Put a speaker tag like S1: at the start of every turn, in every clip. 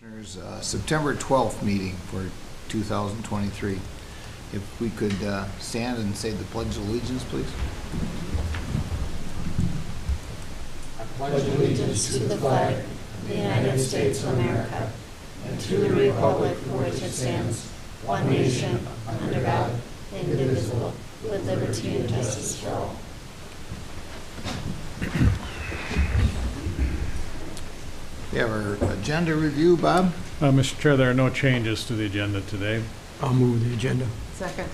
S1: Commissioners, September 12th meeting for 2023. If we could stand and say the Pledge of Allegiance, please.
S2: I pledge allegiance to the flag of the United States of America and to the republic for which it stands, one nation, under God, indivisible, with liberty and justice for all.
S1: We have our agenda review, Bob.
S3: Mr. Chair, there are no changes to the agenda today.
S4: I'll move the agenda.
S5: Second.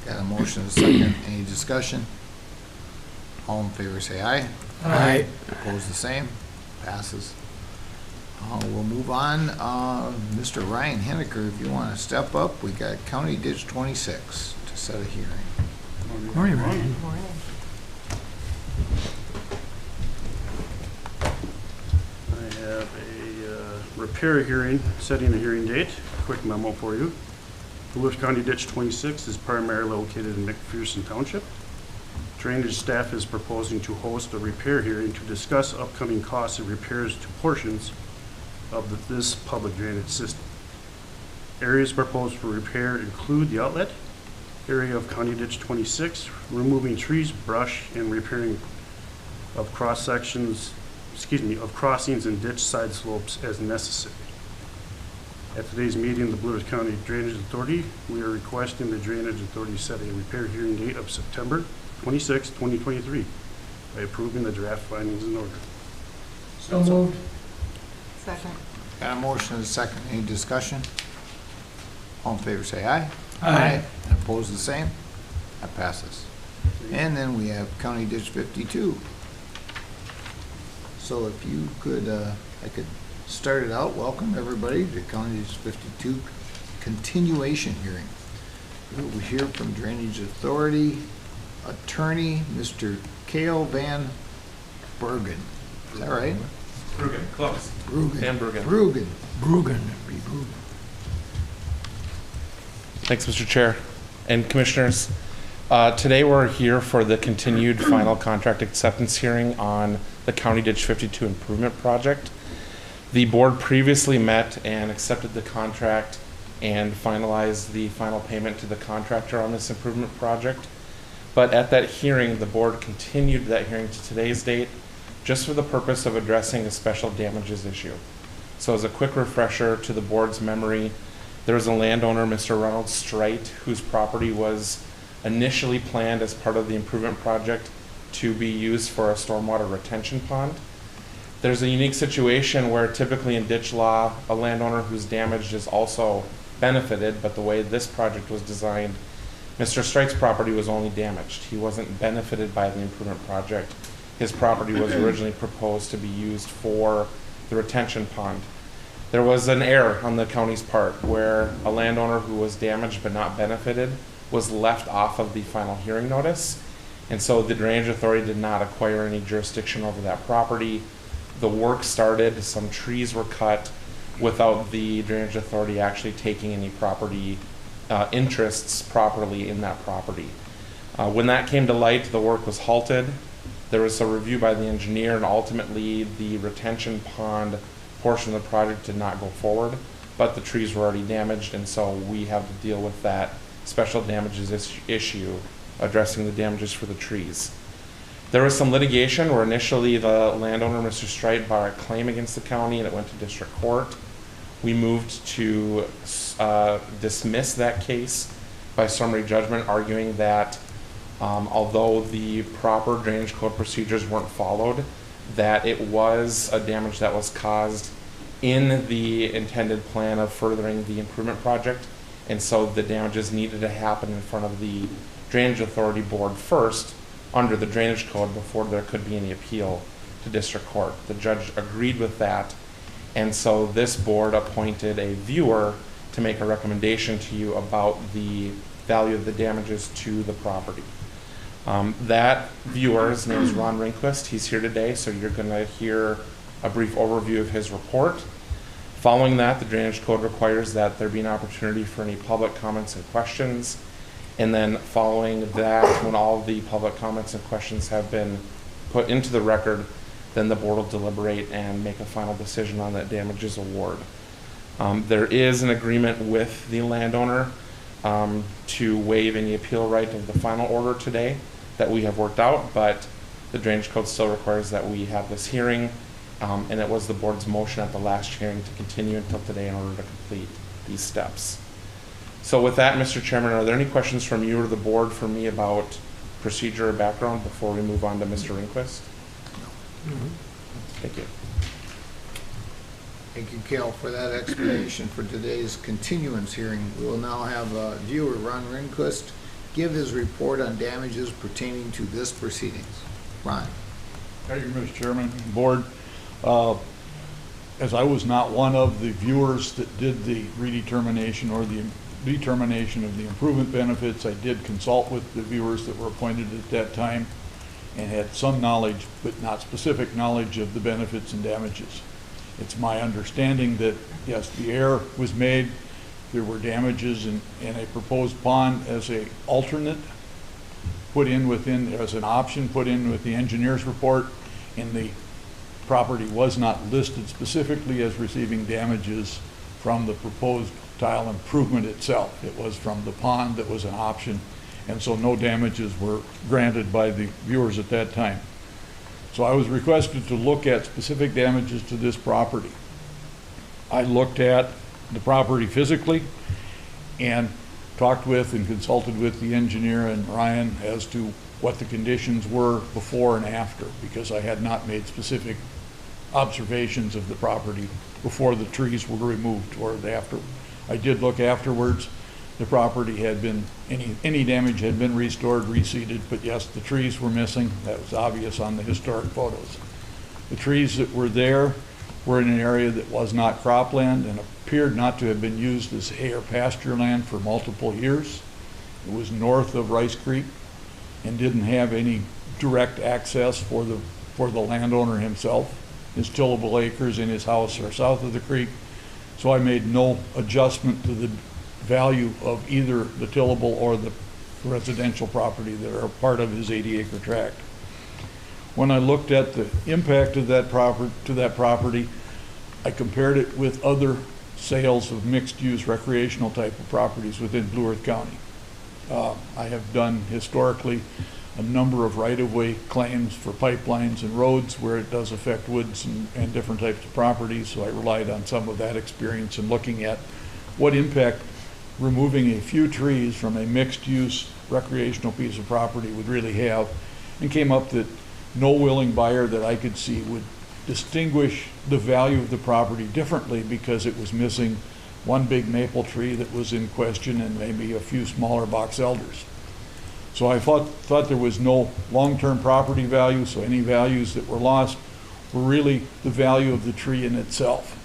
S1: Got a motion and a second. Any discussion? All in favor say aye.
S4: Aye.
S1: Opposed the same. Passes. We'll move on. Mr. Ryan Henniker, if you want to step up, we got County Ditch 26 to set a hearing.
S4: Morning, Ryan.
S5: Morning.
S6: I have a repair hearing, setting a hearing date. Quick memo for you. The Lewis County Ditch 26 is primarily located in McPherson Township. Drainage staff is proposing to host a repair hearing to discuss upcoming costs of repairs to portions of this public drainage system. Areas proposed for repair include the outlet area of County Ditch 26, removing trees, brush, and repairing of crossings and ditch side slopes as necessary. At today's meeting, the Blue Ridge County Drainage Authority, we are requesting the Drainage Authority set a repair hearing date of September 26, 2023 by approving the draft findings in order.
S4: So moved.
S5: Second.
S1: Got a motion and a second. Any discussion? All in favor say aye.
S4: Aye.
S1: And opposed the same. That passes. And then we have County Ditch 52. So if you could, I could start it out. Welcome everybody to County Ditch 52 continuation hearing. We'll hear from Drainage Authority Attorney, Mr. Cale Van Bergen. Is that right?
S7: Bruggen, close.
S1: Bruggen.
S7: Van Bruggen.
S1: Bruggen.
S4: Bruggen.
S7: Thanks, Mr. Chair and Commissioners. Today we're here for the continued final contract acceptance hearing on the County Ditch 52 improvement project. The board previously met and accepted the contract and finalized the final payment to the contractor on this improvement project. But at that hearing, the board continued that hearing to today's date just for the purpose of addressing a special damages issue. So as a quick refresher to the board's memory, there was a landowner, Mr. Ronald Strite, whose property was initially planned as part of the improvement project to be used for a stormwater retention pond. There's a unique situation where typically in ditch law, a landowner who's damaged is also benefited, but the way this project was designed, Mr. Strite's property was only damaged. He wasn't benefited by the improvement project. His property was originally proposed to be used for the retention pond. There was an error on the county's part where a landowner who was damaged but not benefited was left off of the final hearing notice. And so the Drainage Authority did not acquire any jurisdiction over that property. The work started, some trees were cut without the Drainage Authority actually taking any property interests properly in that property. When that came to light, the work was halted. There was a review by the engineer, and ultimately the retention pond portion of the project did not go forward, but the trees were already damaged, and so we have to deal with that special damages issue, addressing the damages for the trees. There was some litigation where initially the landowner, Mr. Strite, brought a claim against the county and it went to district court. We moved to dismiss that case by summary judgment, arguing that although the proper drainage code procedures weren't followed, that it was a damage that was caused in the intended plan of furthering the improvement project, and so the damages needed to happen in front of the Drainage Authority Board first under the drainage code before there could be any appeal to district court. The judge agreed with that, and so this board appointed a viewer to make a recommendation to you about the value of the damages to the property. That viewer, his name is Ron Rehnquist. He's here today, so you're going to hear a brief overview of his report. Following that, the Drainage Code requires that there be an opportunity for any public comments and questions. And then following that, when all the public comments and questions have been put into the record, then the board will deliberate and make a final decision on that damages award. There is an agreement with the landowner to waive any appeal right of the final order today that we have worked out, but the drainage code still requires that we have this hearing, and it was the board's motion at the last hearing to continue until today in order to complete these steps. So with that, Mr. Chairman, are there any questions from you or the board for me about procedure or background before we move on to Mr. Rehnquist? Thank you.
S1: Thank you, Cal, for that explanation for today's continuance hearing. We will now have viewer Ron Rehnquist give his report on damages pertaining to this proceedings. Ron.
S5: Thank you, Mr. Chairman, Board. As I was not one of the viewers that did the redetermination or the determination of the improvement benefits, I did consult with the viewers that were appointed at that time and had some knowledge, but not specific knowledge of the benefits and damages. It's my understanding that, yes, the error was made. There were damages and a proposed pond as a alternate put in within, as an option put in with the engineer's report, and the property was not listed specifically as receiving damages from the proposed tile improvement itself. It was from the pond that was an option, and so no damages were granted by the viewers at that time. So I was requested to look at specific damages to this property. I looked at the property physically and talked with and consulted with the engineer and Ryan as to what the conditions were before and after, because I had not made specific observations of the property before the trees were removed or after. I did look afterwards. The property had been, any damage had been restored, reseeded, but yes, the trees were missing. That was obvious on the historic photos. The trees that were there were in an area that was not cropland and appeared not to have been used as hay or pasture land for multiple years. It was north of Rice Creek and didn't have any direct access for the landowner himself. His tillable acres in his house are south of the creek, so I made no adjustment to the value of either the tillable or the residential property that are part of his 80-acre tract. When I looked at the impact of that property, I compared it with other sales of mixed-use recreational type of properties within Blue Earth County. I have done historically a number of right-of-way claims for pipelines and roads where it does affect woods and different types of properties, so I relied on some of that experience in looking at what impact removing a few trees from a mixed-use recreational piece of property would really have, and came up that no willing buyer that I could see would distinguish the value of the property differently because it was missing one big maple tree that was in question and maybe a few smaller box elders. So I thought there was no long-term property value, so any values that were lost were really the value of the tree in itself.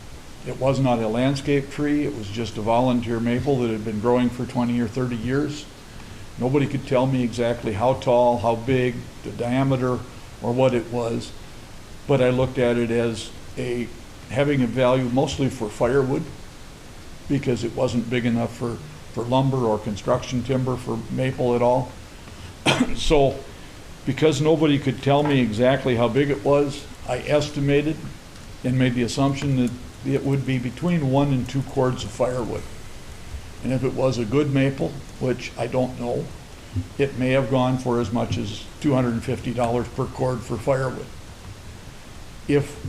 S5: It was not a landscape tree, it was just a volunteer maple that had been growing for 20 or 30 years. Nobody could tell me exactly how tall, how big, the diameter, or what it was, but I looked at it as having a value mostly for firewood because it wasn't big enough for lumber or construction timber for maple at all. So because nobody could tell me exactly how big it was, I estimated and made the assumption that it would be between 1 and 2 cords of firewood. And if it was a good maple, which I don't know, it may have gone for as much as $250 per cord for firewood. If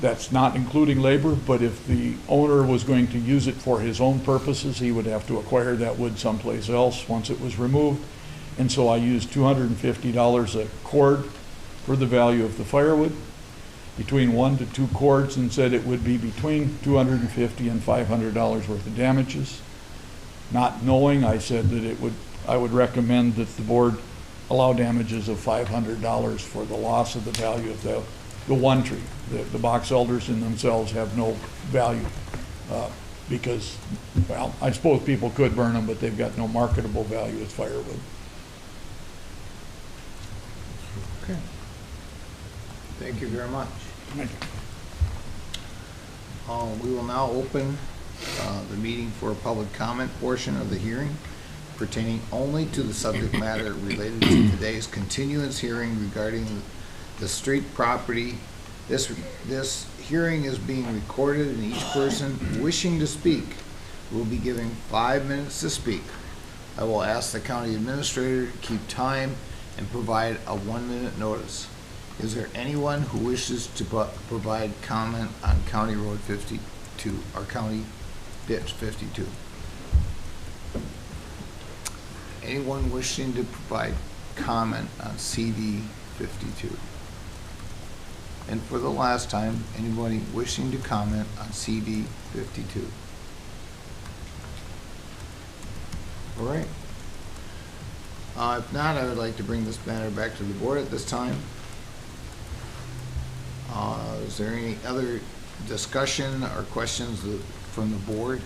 S5: that's not including labor, but if the owner was going to use it for his own purposes, he would have to acquire that wood someplace else once it was removed. And so I used $250 a cord for the value of the firewood, between 1 to 2 cords, and said it would be between $250 and $500 worth of damages. Not knowing, I said that I would recommend that the board allow damages of $500 for the loss of the value of the one tree. The box elders in themselves have no value because, well, I suppose people could burn them, but they've got no marketable value as firewood.
S1: Okay. Thank you very much.
S5: Thank you.
S1: We will now open the meeting for a public comment portion of the hearing pertaining only to the subject matter related to today's continuance hearing regarding the street property This hearing is being recorded, and each person wishing to speak will be given 5 minutes to speak. I will ask the county administrator to keep time and provide a 1-minute notice. Is there anyone who wishes to provide comment on County Road 52, or County Ditch 52? Anyone wishing to provide comment on CD 52? And for the last time, anybody wishing to comment on CD 52? All right. If not, I would like to bring this matter back to the board at this time. Is there any other discussion or questions from the board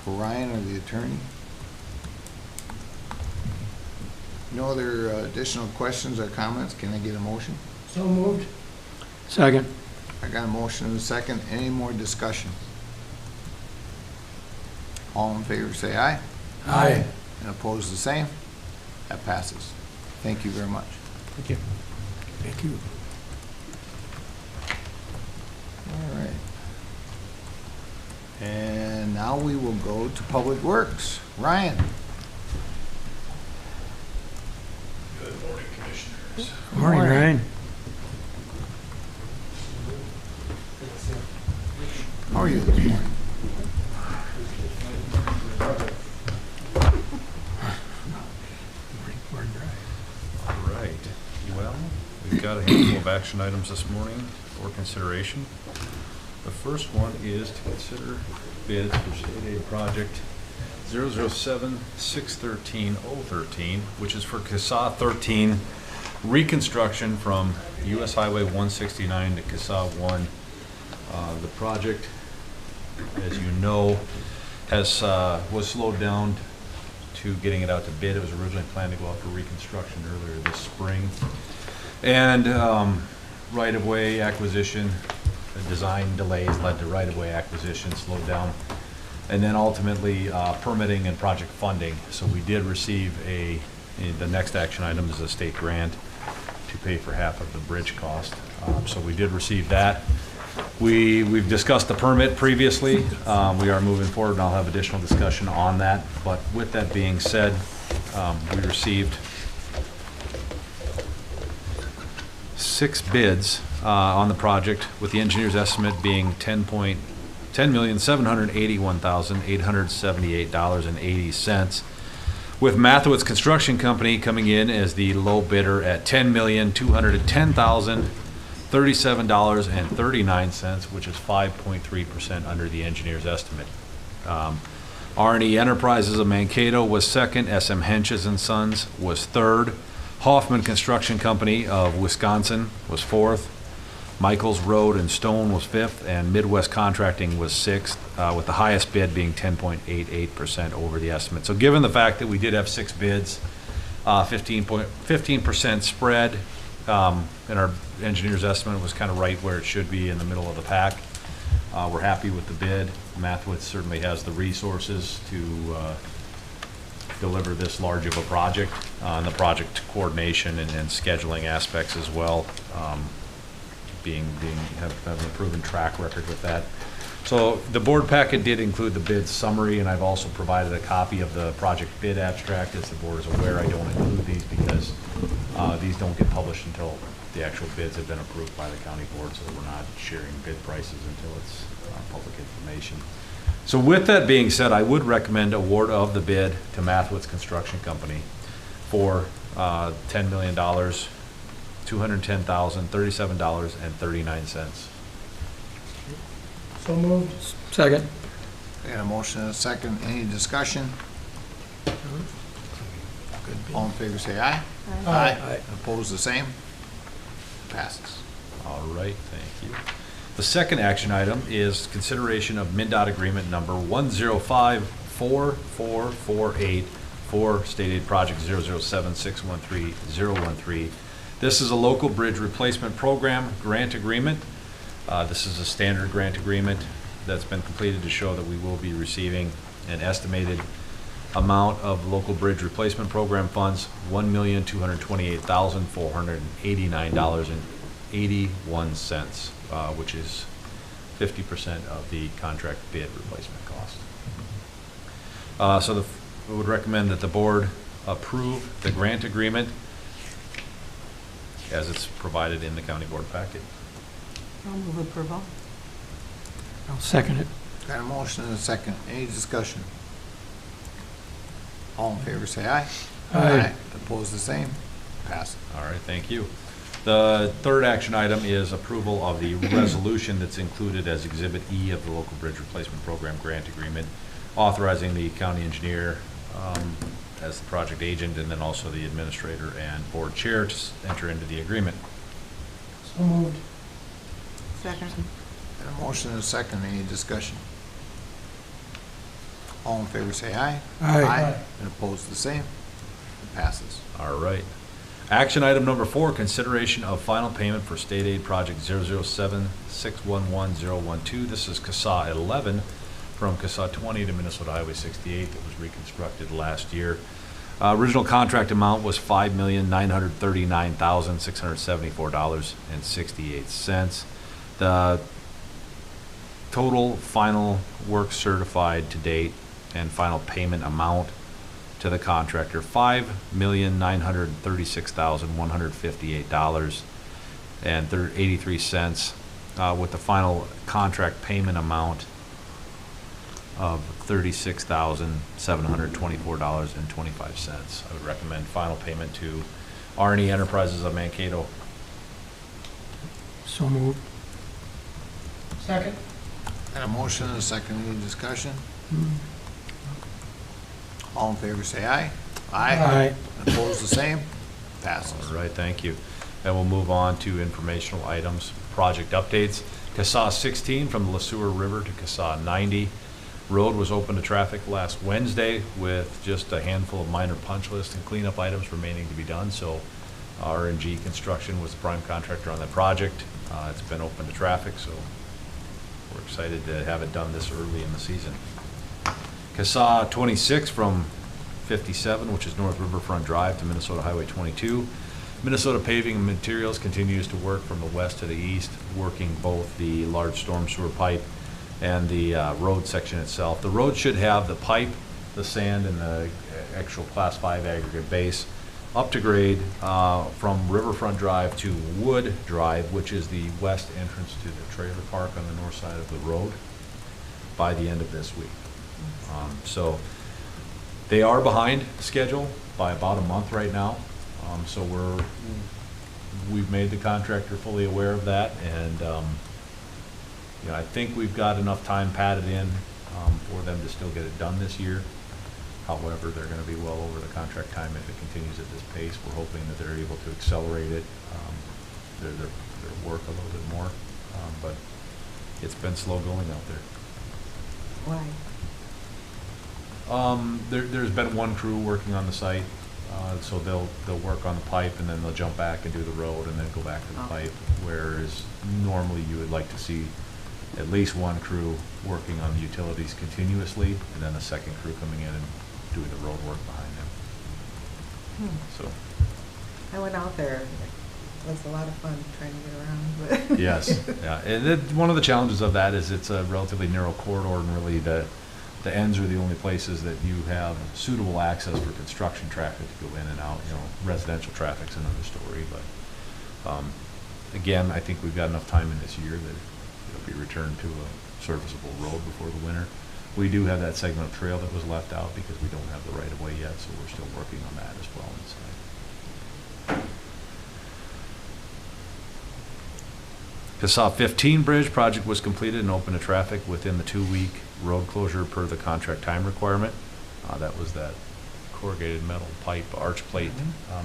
S1: for Ryan or the attorney? No other additional questions or comments? Can I get a motion?
S4: So moved. Second.
S1: I got a motion and a second. Any more discussion? All in favor say aye.
S4: Aye.
S1: And opposed the same. That passes. Thank you very much.
S7: Thank you.
S4: Thank you.
S1: All right. And now we will go to Public Works. Ryan?
S5: Good morning, Commissioners.
S4: Morning, Ryan.
S1: How are you this morning?
S8: All right. Well, we've got a handful of action items this morning for consideration. The first one is to consider bids for state aid project 007-613-013, which is for CSAH 13 reconstruction from US Highway 169 to CSAH 1. The project, as you know, was slowed down to getting it out to bid. It was originally planned to go out for reconstruction earlier this spring. And right-of-way acquisition, design delays led to right-of-way acquisition, slowed down. And then ultimately permitting and project funding. So we did receive the next action item is a state grant to pay for half of the bridge cost. So we did receive that. We've discussed the permit previously. We are moving forward, and I'll have additional discussion on that. But with that being said, we received 6 bids on the project, with the engineer's estimate being $10,781,878.80, with Mathewitz Construction Company coming in as the low bidder at $10,210,037.39, which is 5.3% under the engineer's estimate. R&E Enterprises of Mankato was second. SM Henches and Sons was third. Hoffman Construction Company of Wisconsin was fourth. Michaels Road and Stone was fifth, and Midwest Contracting was sixth, with the highest bid being 10.88% over the estimate. So given the fact that we did have 6 bids, 15% spread, and our engineer's estimate was kind of right where it should be, in the middle of the pack. We're happy with the bid. Mathewitz certainly has the resources to deliver this large of a project, and the project coordination and scheduling aspects as well, having a proven track record with that. So the board packet did include the bid summary, and I've also provided a copy of the project bid abstract. As the board is aware, I don't include these because these don't get published until the actual bids have been approved by the county board, so we're not sharing bid prices until it's public information. So with that being said, I would recommend award of the bid to Mathewitz Construction Company for $10 million, $210,037.39.
S4: So moved. Second.
S1: Got a motion and a second. Any discussion? All in favor say aye.
S4: Aye.
S1: Opposed the same. Passes.
S8: All right, thank you. The second action item is consideration of MnDOT agreement number 1054448 for state aid project 007613013. This is a local bridge replacement program grant agreement. This is a standard grant agreement that's been completed to show that we will be receiving an estimated amount of local bridge replacement program funds, $1,228,489.82. $1.81, which is 50% of the contract bid replacement cost. So we would recommend that the board approve the grant agreement as it's provided in the county board packet.
S9: I'll move approval.
S4: I'll second it.
S1: Got a motion and a second. Any discussion? All in favor, say aye.
S4: Aye.
S1: Opposed, the same. Pass.
S8: All right, thank you. The third action item is approval of the resolution that's included as Exhibit E of the Local Bridge Replacement Program Grant Agreement, authorizing the county engineer as the project agent, and then also the administrator and board chair to enter into the agreement.
S9: So moved. Second.
S1: Got a motion and a second. Any discussion? All in favor, say aye.
S4: Aye.
S1: And opposed, the same. It passes.
S8: All right. Action item number 4, consideration of final payment for state aid project 007611012. This is CASA 11 from CASA 20 to Minnesota Highway 68 that was reconstructed last year. Original contract amount was $5,939,674.68. The total final work certified to date and final payment amount to the contractor, $5,936,158.83, with the final contract payment amount of $36,724.25. I would recommend final payment to R&E Enterprises of Mankato.
S4: So moved.
S9: Second.
S1: Got a motion and a second. Any discussion? All in favor, say aye.
S4: Aye.
S1: Opposed, the same. Passes.
S8: All right, thank you. And we'll move on to informational items, project updates. CASA 16 from the Le Sueur River to CASA 90. Road was open to traffic last Wednesday with just a handful of minor punch list and cleanup items remaining to be done. So R&G Construction was the prime contractor on that project. It's been open to traffic, so we're excited to have it done this early in the season. CASA 26 from 57, which is North Riverfront Drive, to Minnesota Highway 22. Minnesota Paving and Materials continues to work from the west to the east, working both the large storm sewer pipe and the road section itself. The road should have the pipe, the sand, and the actual Class 5 aggregate base up to grade from Riverfront Drive to Wood Drive, which is the west entrance to the trailer park on the north side of the road, by the end of this week. So they are behind schedule by about a month right now. So we've made the contractor fully aware of that, and I think we've got enough time padded in for them to still get it done this year. However, they're going to be well over the contract time if it continues at this pace. We're hoping that they're able to accelerate it, their work a little bit more, but it's been slow going out there.
S9: Why?
S8: There's been one crew working on the site, so they'll work on the pipe and then they'll jump back and do the road and then go back to the pipe. Whereas normally you would like to see at least one crew working on the utilities continuously, and then a second crew coming in and doing the road work behind them. So.
S9: I went out there. It was a lot of fun trying to get around. But
S8: Yes, yeah. And one of the challenges of that is it's a relatively narrow corridor, and really the ends are the only places that you have suitable access for construction traffic to go in and out. Residential traffic's another story, but again, I think we've got enough time in this year that it'll be returned to a serviceable road before the winter. We do have that segment of trail that was left out because we don't have the right of way yet, so we're still working on that as well inside. CASA 15 bridge project was completed and open to traffic within the 2-week road closure per the contract time requirement. That was that corrugated metal pipe, arch plate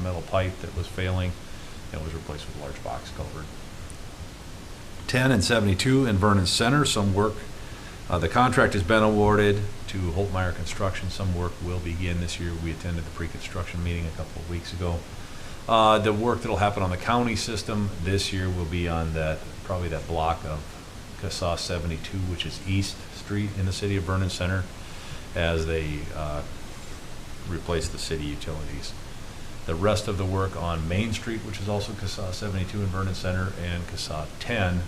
S8: metal pipe that was failing and was replaced with a large box culvert. 10 and 72 in Vernon Center, some work. The contract has been awarded to Holtmeyer Construction. Some work will begin this year. We attended the pre-construction meeting a couple of weeks ago. The work that'll happen on the county system this year will be on probably that block of CASA 72, which is East Street in the city of Vernon Center, as they replace the city utilities. The rest of the work on Main Street, which is also CASA 72 in Vernon Center, and CASA 10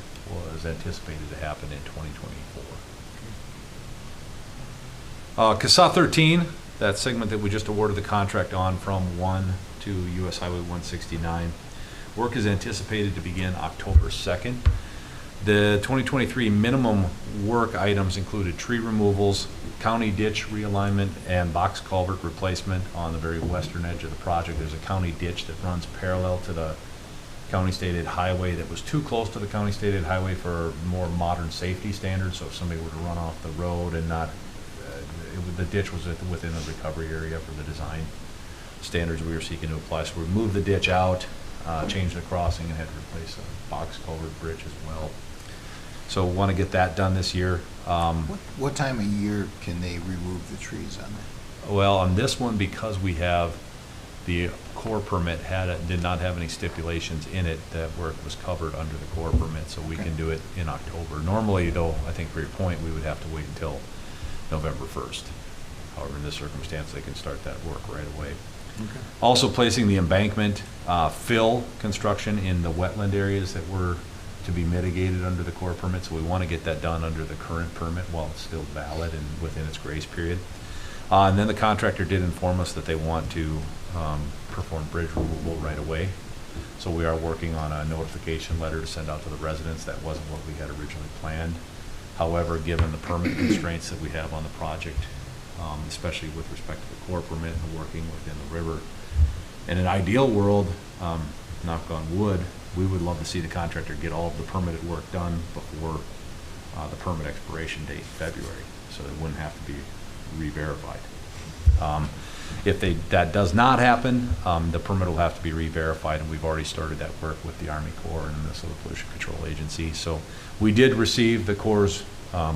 S8: was anticipated to happen in 2024. CASA 13, that segment that we just awarded the contract on from 1 to US Highway 169. Work is anticipated to begin October 2nd. The 2023 minimum work items included tree removals, county ditch realignment, and box culvert replacement on the very western edge of the project. There's a county ditch that runs parallel to the county stated highway that was too close to the county stated highway for more modern safety standards. So if somebody were to run off the road and not, the ditch was within the recovery area for the design standards we were seeking to apply. So we moved the ditch out, changed the crossing, and had to replace a box culvert bridge as well. So we want to get that done this year.
S1: What time of year can they remove the trees on that?
S8: Well, on this one, because we have the core permit did not have any stipulations in it, that work was covered under the core permit, so we can do it in October. Normally, though, I think for your point, we would have to wait until November 1st. However, in this circumstance, they can start that work right away.
S1: Okay.
S8: Also placing the embankment fill construction in the wetland areas that were to be mitigated under the core permit, so we want to get that done under the current permit while it's still valid and within its grace period. And then the contractor did inform us that they want to perform bridge removal right away. So we are working on a notification letter to send out to the residents. That wasn't what we had originally planned. However, given the permit constraints that we have on the project, especially with respect to the core permit and working within the river, in an ideal world, knock on wood, we would love to see the contractor get all of the permitted work done before the permit expiration date in February, so it wouldn't have to be re-verified. If that does not happen, the permit will have to be re-verified, and we've already started that work with the Army Corps and the Minnesota Pollution Control Agency. So we did receive the Corps'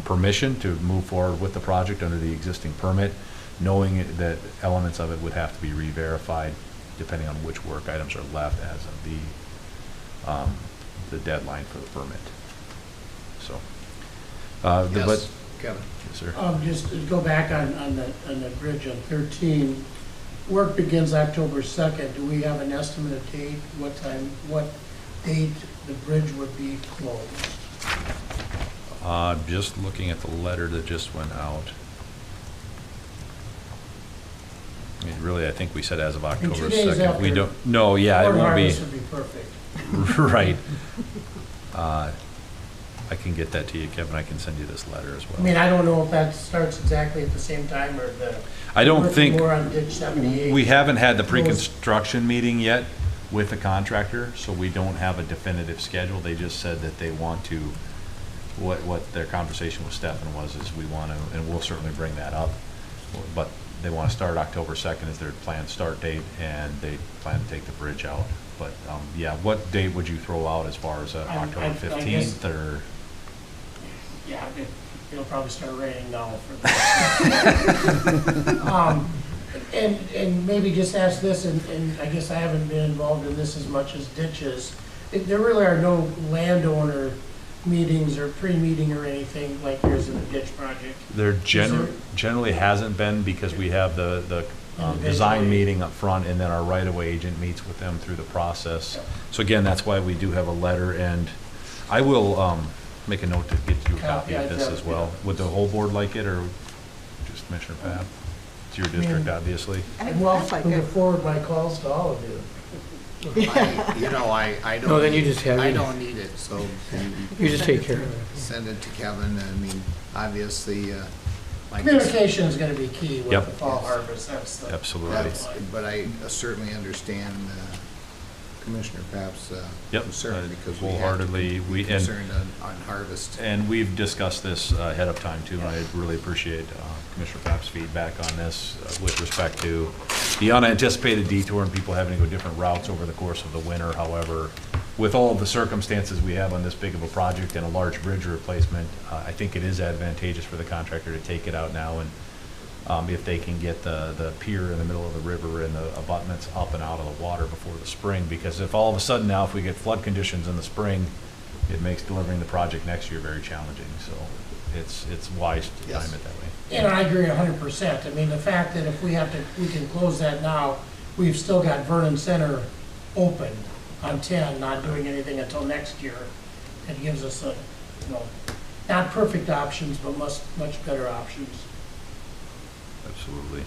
S8: permission to move forward with the project under the existing permit, knowing that elements of it would have to be re-verified depending on which work items are left as of the deadline for the permit. So,
S1: Yes, Kevin.
S8: Yes, sir.
S10: Just to go back on the bridge on 13, work begins October 2nd. Do we have an estimated date, what date the bridge would be closed?
S8: Just looking at the letter that just went out. I mean, really, I think we said as of October
S10: 2 days
S8: 2nd. We
S10: after
S8: don't, no, yeah, it
S10: Corn
S8: won't be.
S10: harvest would be perfect.
S8: Right. I can get that to you, Kevin. I can send you this letter as well.
S10: I mean, I don't know if that starts exactly at the same time or
S8: I don't
S10: working
S8: think,
S10: more on ditch 78.
S8: we haven't had the pre-construction meeting yet with the contractor, so we don't have a definitive schedule. They just said that they want to, what their conversation with Stefan was, is we want to, and we'll certainly bring that up, but they want to start October 2nd as their planned start date, and they plan to take the bridge out. But, yeah, what date would you throw out as far as October
S10: I
S8: 15th,
S10: guess-
S8: or?
S10: Yeah, it'll probably start raining now for that. And maybe just ask this, and I guess I haven't been involved in this as much as ditches. There really are no landowner meetings or pre-meeting or anything like yours in the ditch project.
S8: There
S10: there-
S8: generally hasn't been, because we have the design meeting up front, and then our right-of-way agent meets with them through the process. So again, that's why we do have a letter, and I will make a note to get you a copy of this as well. Would the whole board like it, or just Commissioner Papp? It's your district, obviously.
S10: And well, we can forward my calls to all of you.
S1: I don't.
S4: No, then you just have
S1: I
S4: it.
S1: don't need it, so
S4: You just take care of it.
S1: send it to Kevin. I mean, obviously, like.
S10: Communication is gonna be key with
S8: Yep.
S10: the fall harvest, that's the.
S8: Absolutely.
S1: That's, but I certainly understand Commissioner Papp's
S8: Yep,
S1: concern, because we have to
S8: wholeheartedly.
S1: be concerned on harvest.
S8: And we've discussed this ahead of time too, and I really appreciate Commissioner Papp's feedback on this with respect to the unanticipated detour and people having to go different routes over the course of the winter. However, with all of the circumstances we have on this big of a project and a large bridge replacement, I think it is advantageous for the contractor to take it out now, and if they can get the pier in the middle of the river and the abutments up and out of the water before the spring, because if all of a sudden now, if we get flood conditions in the spring, it makes delivering the project next year very challenging. So it's wise to
S1: Yes.
S8: time it that way.
S10: And I agree 100%. I mean, the fact that if we can close that now, we've still got Vernon Center open on 10, not doing anything until next year. It gives us a, not perfect options, but much better options.
S8: Absolutely.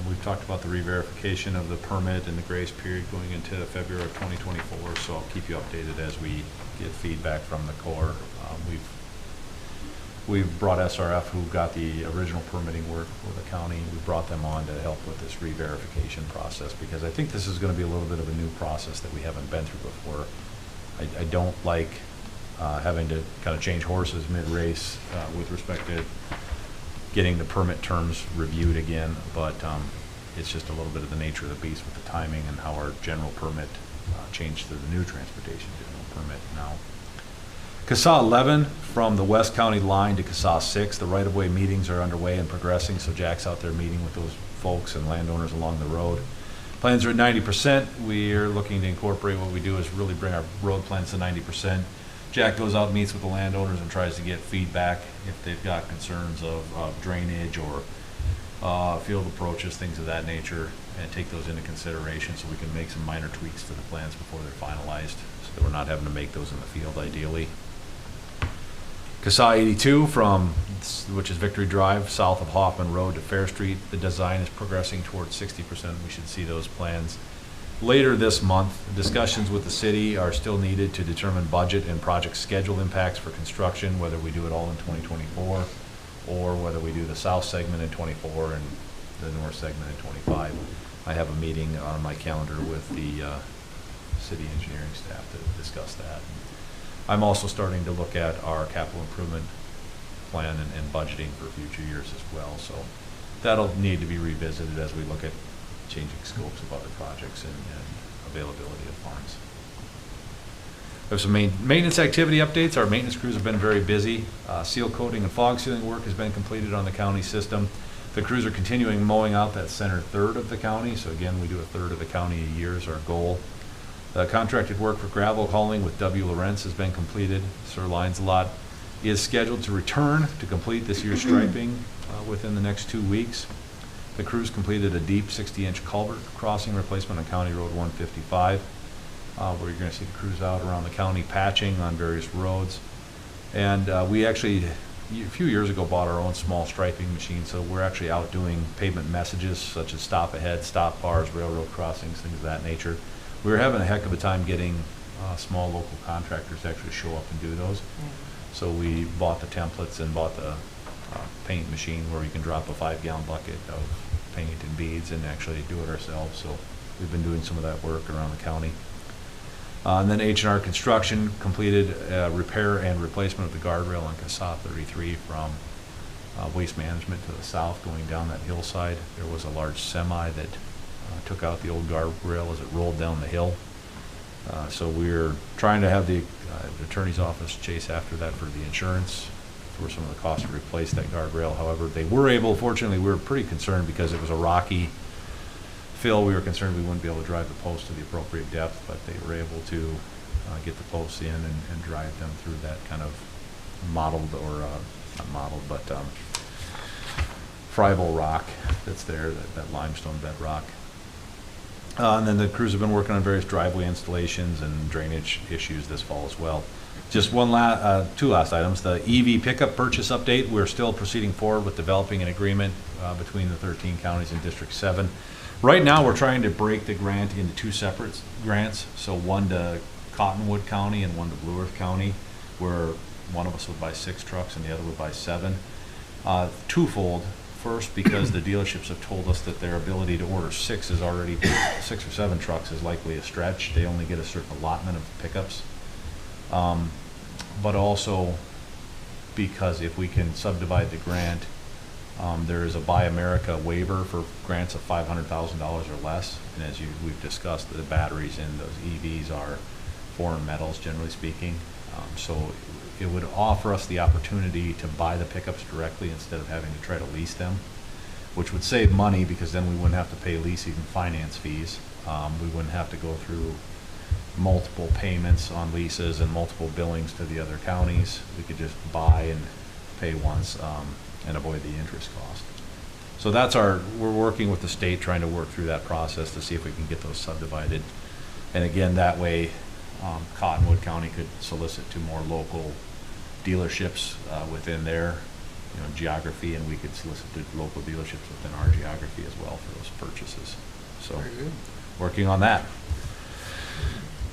S8: We've talked about the re-verification of the permit and the grace period going into February of 2024, so I'll keep you updated as we get feedback from the Corps. We've brought SRF, who got the original permitting work for the county. We brought them on to help with this re-verification process, because I think this is going to be a little bit of a new process that we haven't been through before. I don't like having to kind of change horses mid-race with respect to getting the permit terms reviewed again, but it's just a little bit of the nature of the beast with the timing and how our general permit changed to the new transportation general permit now. CSAH 11, from the West County line to CSAH 6, the right-of-way meetings are underway and progressing, so Jack's out there meeting with those folks and landowners along the road. Plans are at 90%. We're looking to incorporate what we do is really bring our road plans to 90%. Jack goes out and meets with the landowners and tries to get feedback if they've got concerns of drainage or field approaches, things of that nature, and take those into consideration so we can make some minor tweaks to the plans before they're finalized, so that we're not having to make those in the field ideally. CSAH 82, which is Victory Drive, south of Hoffman Road to Fair Street, the design is progressing towards 60%. We should see those plans later this month. Discussions with the city are still needed to determine budget and project schedule impacts for construction, whether we do it all in 2024 or whether we do the south segment in 24 and the north segment in 25. I have a meeting on my calendar with the city engineering staff to discuss that. I'm also starting to look at our capital improvement plan and budgeting for future years as well. So that'll need to be revisited as we look at changing scopes of other projects and availability of funds. There's some maintenance activity updates. Our maintenance crews have been very busy. Seal coating and fog sealing work has been completed on the county system. The crews are continuing mowing out that center third of the county. So again, we do a third of the county a year is our goal. Contracted work for gravel hauling with W. Lawrence has been completed. Sir Lines Lot is scheduled to return to complete this year's striping within the next 2 weeks. The crews completed a deep 60-inch culvert crossing replacement on County Road 155, where you're going to see the crews out around the county patching on various roads. And we actually, a few years ago, bought our own small striping machine, so we're actually out doing pavement messages such as stop ahead, stop bars, railroad crossings, things of that nature. We were having a heck of a time getting small local contractors to actually show up and do those. So we bought the templates and bought the paint machine where you can drop a 5-gallon bucket of paint and beads and actually do it ourselves. So we've been doing some of that work around the county. And then H&R Construction completed repair and replacement of the guardrail on CSAH 33 from Waste Management to the south going down that hillside. There was a large semi that took out the old guardrail as it rolled down the hill. So we're trying to have the attorney's office chase after that for the insurance for some of the costs to replace that guardrail. However, they were able, fortunately, we were pretty concerned because it was a rocky fill. We were concerned we wouldn't be able to drive the post to the appropriate depth, but they were able to get the posts in and drive them through that kind of modeled, or not modeled, but friable rock that's there, that limestone bedrock. And then the crews have been working on various driveway installations and drainage issues this fall as well. Just two last items. The EV pickup purchase update. We're still proceeding forward with developing an agreement between the 13 counties in District 7. Right now, we're trying to break the grant into 2 separate grants. So one to Cottonwood County and one to Blue Earth County, where one of us would buy 6 trucks and the other would buy 7. Twofold. First, because the dealerships have told us that their ability to order 6 or 7 trucks is likely a stretch. They only get a certain allotment of pickups. But also because if we can subdivide the grant, there is a Buy America waiver for grants of $500,000 or less. And as we've discussed, the batteries in those EVs are foreign metals, generally speaking. So it would offer us the opportunity to buy the pickups directly instead of having to try to lease them, which would save money because then we wouldn't have to pay leasing and finance fees. We wouldn't have to go through multiple payments on leases and multiple billings to the other counties. We could just buy and pay once. and avoid the interest cost. So we're working with the state, trying to work through that process to see if we can get those subdivided. And again, that way, Cottonwood County could solicit to more local dealerships within their geography, and we could solicit to local dealerships within our geography as well for those purchases. So,
S1: Very good.
S8: working on that.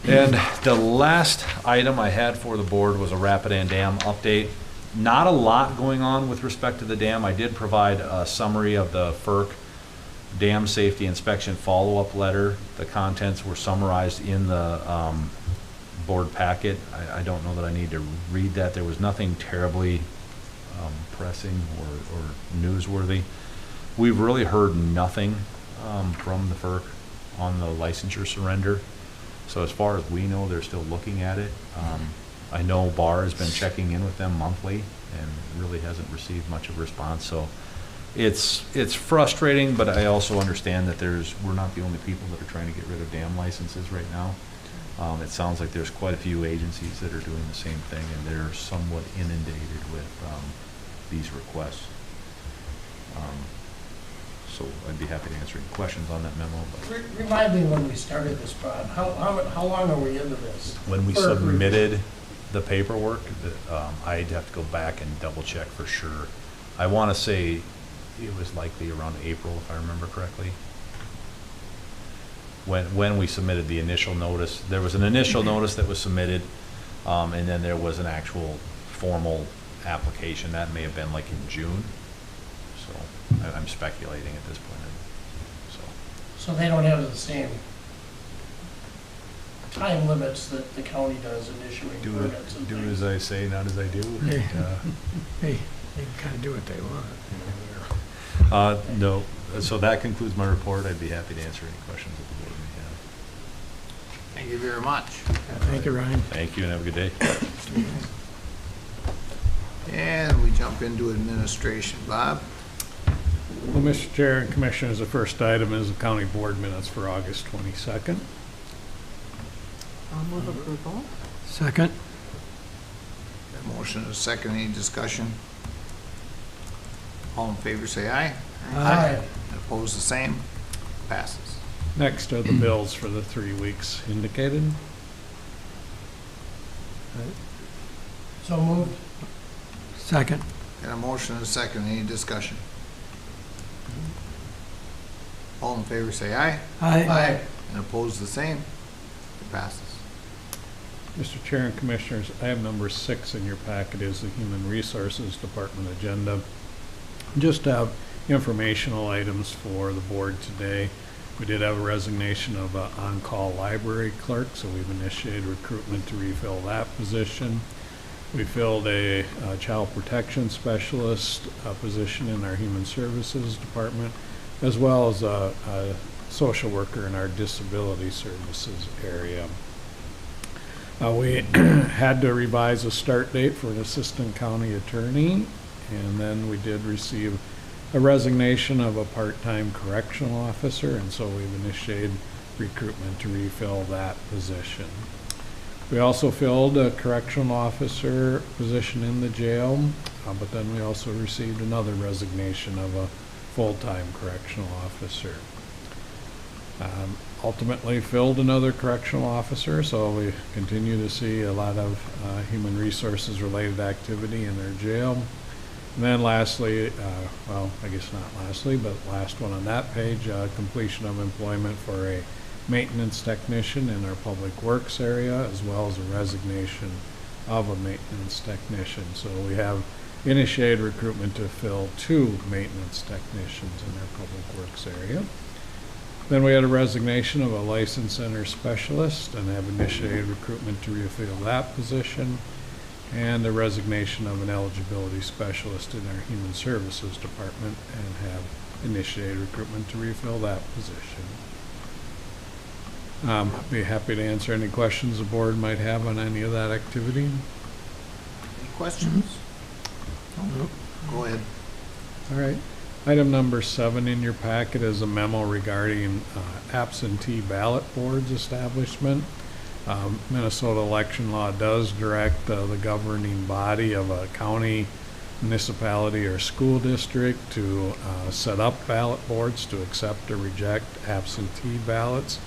S8: And the last item I had for the board was a Rapidan Dam update. Not a lot going on with respect to the dam. I did provide a summary of the FERC Dam Safety Inspection follow-up letter. The contents were summarized in the board packet. I don't know that I need to read that. There was nothing terribly pressing or newsworthy. We've really heard nothing from the FERC on the licensure surrender. So as far as we know, they're still looking at it. I know Barr has been checking in with them monthly and really hasn't received much of a response. So it's frustrating, but I also understand that we're not the only people that are trying to get rid of dam licenses right now. It sounds like there's quite a few agencies that are doing the same thing, and they're somewhat inundated with these requests. So I'd be happy to answer any questions on that memo. But
S10: Remind me when we started this, Bob, how long are we into this?
S8: when we
S10: FERC
S8: submitted the paperwork, I'd have to go back and double check for sure. I want to say it was likely around April, if I remember correctly. When we submitted the initial notice, there was an initial notice that was submitted, and then there was an actual formal application. That may have been like in June. So I'm speculating at this point.
S10: So they don't have the same time limits that the county does in issuing permits and
S8: Do
S10: things.
S8: as I say, not as I do.
S4: Hey. Hey, they can kind of do what they want.
S8: No, so that concludes my report. I'd be happy to answer any questions that the board may have.
S1: Thank you very much.
S4: Thank you, Ryan.
S8: Thank you and have a good day.
S1: And we jump into administration. Bob?
S3: Well, Mr. Chair and Commissioners, the first item is the county board minutes for August 22nd.
S9: I'll move approval.
S4: Second?
S1: Got a motion and a second. Any discussion? All in favor, say aye.
S10: Aye.
S1: Opposed, the same. Passes.
S3: Next are the bills for the 3 weeks indicated.
S10: So moved.
S4: Second?
S1: Got a motion and a second. Any discussion? All in favor, say aye.
S10: Aye.
S1: And opposed, the same. It passes.
S3: Mr. Chair and Commissioners, item number 6 in your packet is the Human Resources Department agenda. Just have informational items for the board today. We did have a resignation of an on-call library clerk, so we've initiated recruitment to refill that position. We filled a child protection specialist position in our Human Services Department, as well as a social worker in our Disability Services area. We had to revise a start date for an assistant county attorney, and then we did receive a resignation of a part-time correctional officer, and so we've initiated recruitment to refill that position. We also filled a correctional officer position in the jail, but then we also received another resignation of a full-time correctional officer. Ultimately filled another correctional officer, so we continue to see a lot of human resources related activity in our jail. And then lastly, well, I guess not lastly, but last one on that page, completion of employment for a maintenance technician in our public works area, as well as a resignation of a maintenance technician. So we have initiated recruitment to fill 2 maintenance technicians in our public works area. Then we had a resignation of a license center specialist and have initiated recruitment to refill that position, and a resignation of an eligibility specialist in our Human Services Department and have initiated recruitment to refill that position. I'd be happy to answer any questions the board might have on any of that activity.
S1: Any questions? No? Go ahead.
S3: All right. Item number 7 in your packet is a memo regarding absentee ballot boards establishment. Minnesota election law does direct the governing body of a county municipality or school district to set up ballot boards to accept or reject absentee ballots.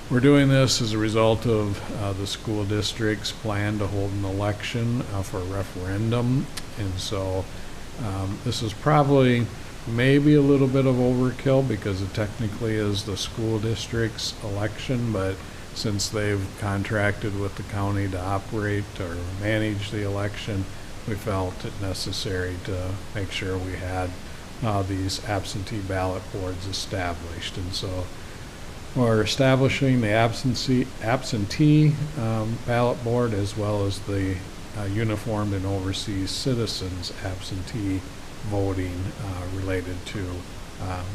S3: We're doing this as a result of the school district's plan to hold an election for a referendum, and so this is probably maybe a little bit of overkill because it technically is the school district's election, but since they've contracted with the county to operate or manage the election, we felt it necessary to make sure we had these absentee ballot boards established. And so we're establishing the absentee ballot board as well as the uniformed and overseas citizens absentee voting related to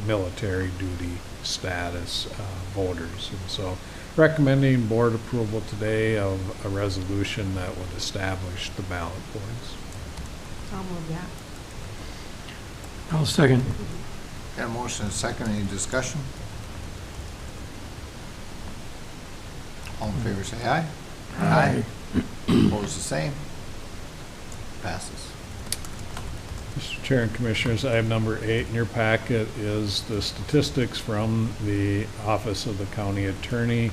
S3: military duty status voters. And so recommending board approval today of a resolution that would establish the ballot boards.
S9: I'll move that.
S4: I'll second.
S1: Got a motion and a second. Any discussion? All in favor say aye.
S4: Aye.
S1: Opposed the same. Passes.
S3: Mr. Chair and Commissioners, item number 8 in your packet is the statistics from the Office of the County Attorney.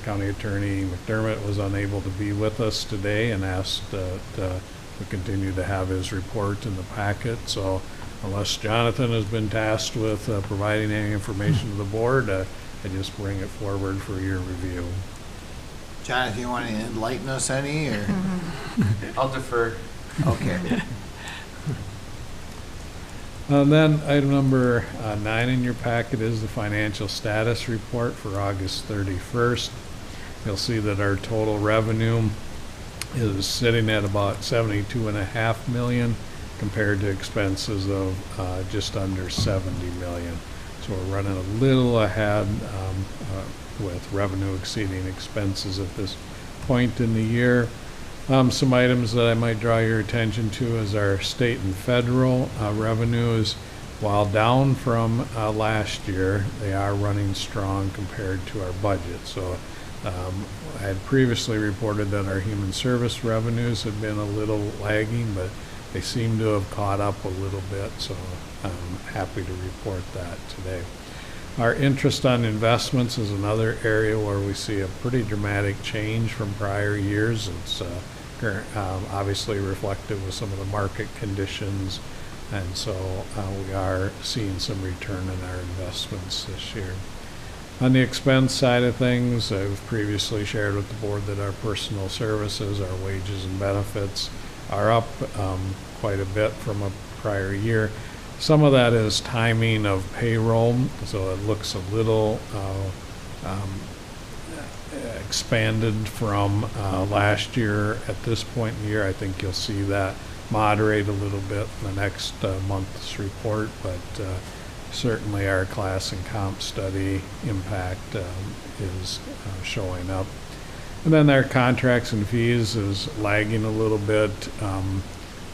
S3: County Attorney McDermott was unable to be with us today and asked that we continue to have his report in the packet. So unless Jonathan has been tasked with providing any information to the board, I just bring it forward for your review.
S1: Jonathan, you want to enlighten us any, or?
S7: I'll defer.
S1: Okay.
S3: And then item number 9 in your packet is the financial status report for August 31st. You'll see that our total revenue is sitting at about $72.5 million compared to expenses of just under $70 million. So we're running a little ahead with revenue exceeding expenses at this point in the year. Some items that I might draw your attention to is our state and federal revenues. While down from last year, they are running strong compared to our budget. So I had previously reported that our human service revenues had been a little lagging, but they seem to have caught up a little bit, so I'm happy to report that today. Our interest on investments is another area where we see a pretty dramatic change from prior years. It's obviously reflective of some of the market conditions, and so we are seeing some return in our investments this year. On the expense side of things, I've previously shared with the board that our personal services, our wages and benefits are up quite a bit from a prior year. Some of that is timing of payroll, so it looks a little expanded from last year. At this point in the year, I think you'll see that moderate a little bit in the next month's report, but certainly our class and comp study impact is showing up. And then our contracts and fees is lagging a little bit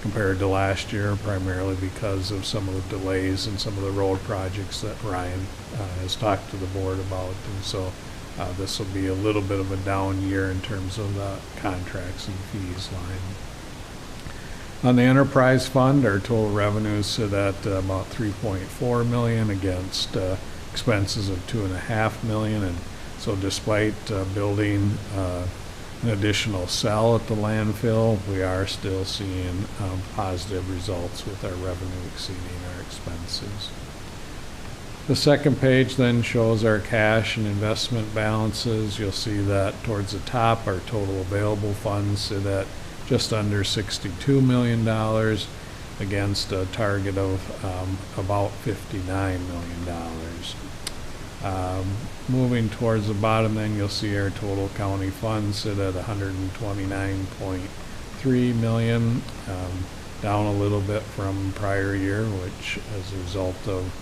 S3: compared to last year, primarily because of some of the delays in some of the road projects that Ryan has talked to the board about. And so this will be a little bit of a down year in terms of the contracts and fees line. On the enterprise fund, our total revenues sit at about $3.4 million against expenses of $2.5 million. And so despite building an additional cell at the landfill, we are still seeing positive results with our revenue exceeding our expenses. The second page then shows our cash and investment balances. You'll see that towards the top, our total available funds sit at just under $62 million against a target of about $59 million. Moving towards the bottom, then you'll see our total county funds sit at $129.3 million, down a little bit from prior year, which as a result of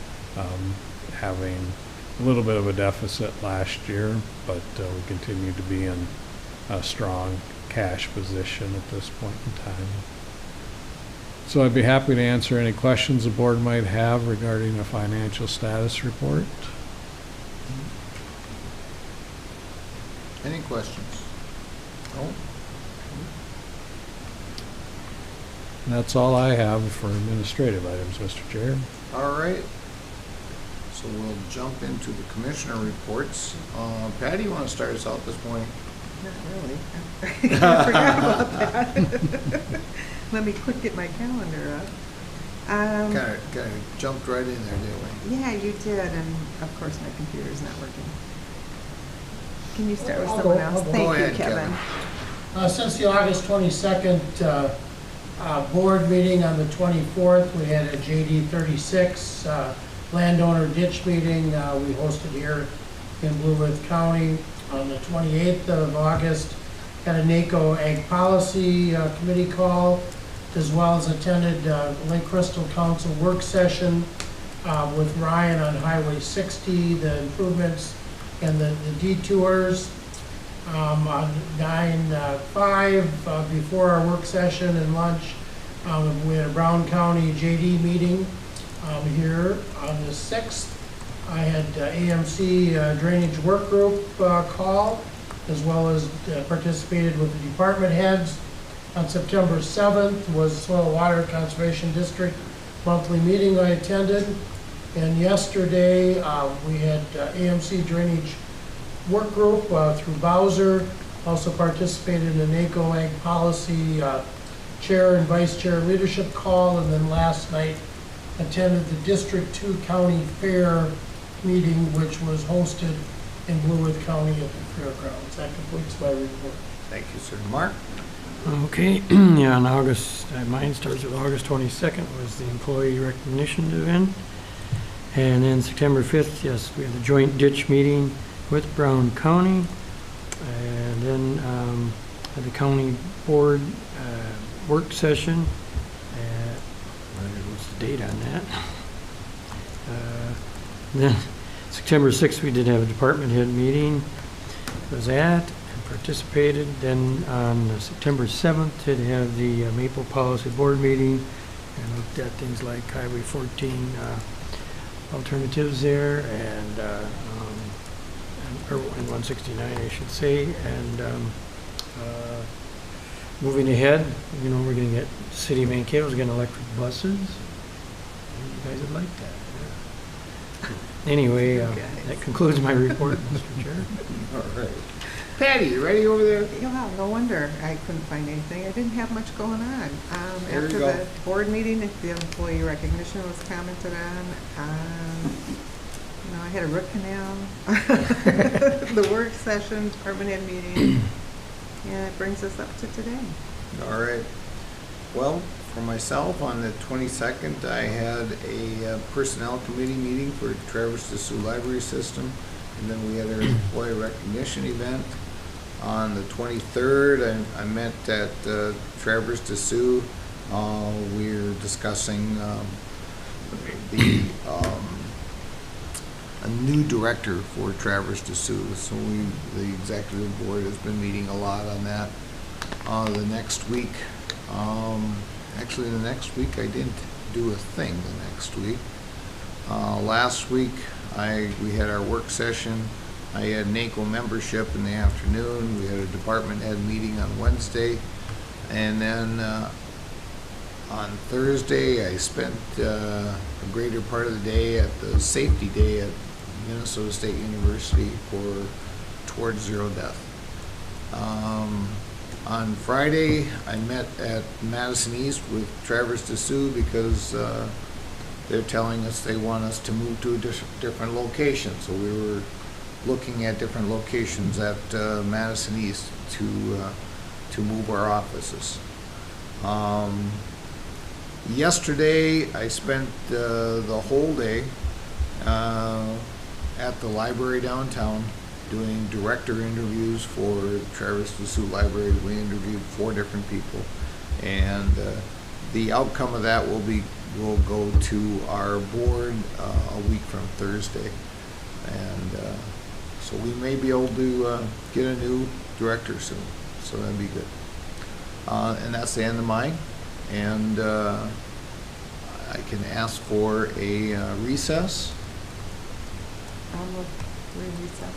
S3: having a little bit of a deficit last year, but we continue to be in a strong cash position at this point in time. So I'd be happy to answer any questions the board might have regarding a financial status report.
S1: Any questions? No?
S3: And that's all I have for administrative items, Mr. Chair.
S1: All right. So we'll jump into the commissioner reports. Patty, you want to start us out this morning?
S9: Not really. I forgot about that. Let me quick get my calendar up.
S1: Kind of jumped right in there, didn't we?
S9: Yeah, you did, and of course my computer's not working. Can you start with
S10: I'll
S9: someone
S10: go-
S9: else?
S10: I'll go.
S9: Thank
S1: Go
S9: you,
S1: ahead,
S9: Kevin.
S10: Since the August 22nd board meeting on the 24th, we had a JD 36 landowner ditch meeting we hosted here in Blue Earth County. On the 28th of August, had a NACO Ag Policy Committee call, as well as attended Lake Crystal Council work session with Ryan on Highway 60, the improvements and the detours. On 9/5, before our work session and lunch, we had a Brown County JD meeting here on the 6th. I had AMC Drainage Work Group call, as well as participated with the department heads. On September 7th was Soil Water Conservation District monthly meeting I attended. And yesterday, we had AMC Drainage Work Group through Bowser, also participated in the NACO Ag Policy Chair and Vice Chair Leadership Call, and then last night attended the District 2 County Fair meeting, which was hosted in Blue Earth County at the fairgrounds. That completes my report.
S1: Thank you, sir. Mark?
S4: Okay, yeah, on August, mine starts with August 22nd was the employee recognition event. And then September 5th, yes, we had the joint ditch meeting with Brown County. And then at the county board work session. What's the date on that? Then September 6th, we did have a department head meeting. Was at and participated. Then on September 7th, did have the Maple Policy Board meeting and looked at things like Highway 14 alternatives there and or 169, I should say. And moving ahead, you know, we're going to get City of Mancato's getting electric buses. You guys would like that. Yeah. Anyway, that concludes my report, Mr. Chair.
S1: All right. Patty, you ready over there?
S9: Yeah, no wonder I couldn't find anything. I didn't have much going on.
S1: There you
S9: After
S1: go.
S9: the board meeting, the employee recognition was commented on. You know, I had a root canal, the work session, department head meeting, and it brings us up to today.
S1: All right. Well, for myself, on the 22nd, I had a personnel committee meeting for Traverse des Sioux Library System, and then we had our employee recognition event. On the 23rd, I met at Traverse des Sioux. We were discussing a new director for Traverse des Sioux. So the executive board has been meeting a lot on that. The next week, actually the next week I didn't do a thing the next week. Last week we had our work session. I had NACO membership in the afternoon. We had a department head meeting on Wednesday. And then on Thursday I spent a greater part of the day at the safety day at Minnesota State University for Towards Zero Death. On Friday, I met at Madison East with Traverse des Sioux because they're telling us they want us to move to a different location. So we were looking at different locations at Madison East to move our offices. Yesterday, I spent the whole day at the library downtown doing director interviews for Traverse des Sioux Library. We interviewed 4 different people, and the outcome of that will go to our board a week from Thursday, and so we may be able to get a new director soon, so that'd be good. And that's the end of mine, and I can ask for a recess.
S9: Recess.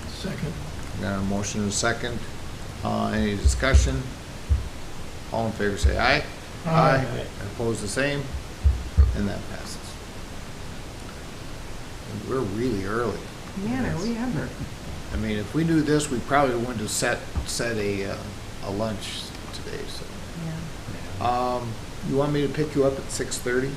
S4: Second.
S1: Got a motion and a second. Any discussion? All in favor, say aye.
S10: Aye.
S1: Opposed, the same, and that passes. And we're really early.
S9: Man, are we ever?
S1: I mean, if we knew this, we probably wouldn't have set a lunch today, so.
S9: Yeah.
S1: You want me to pick you up at 6:30?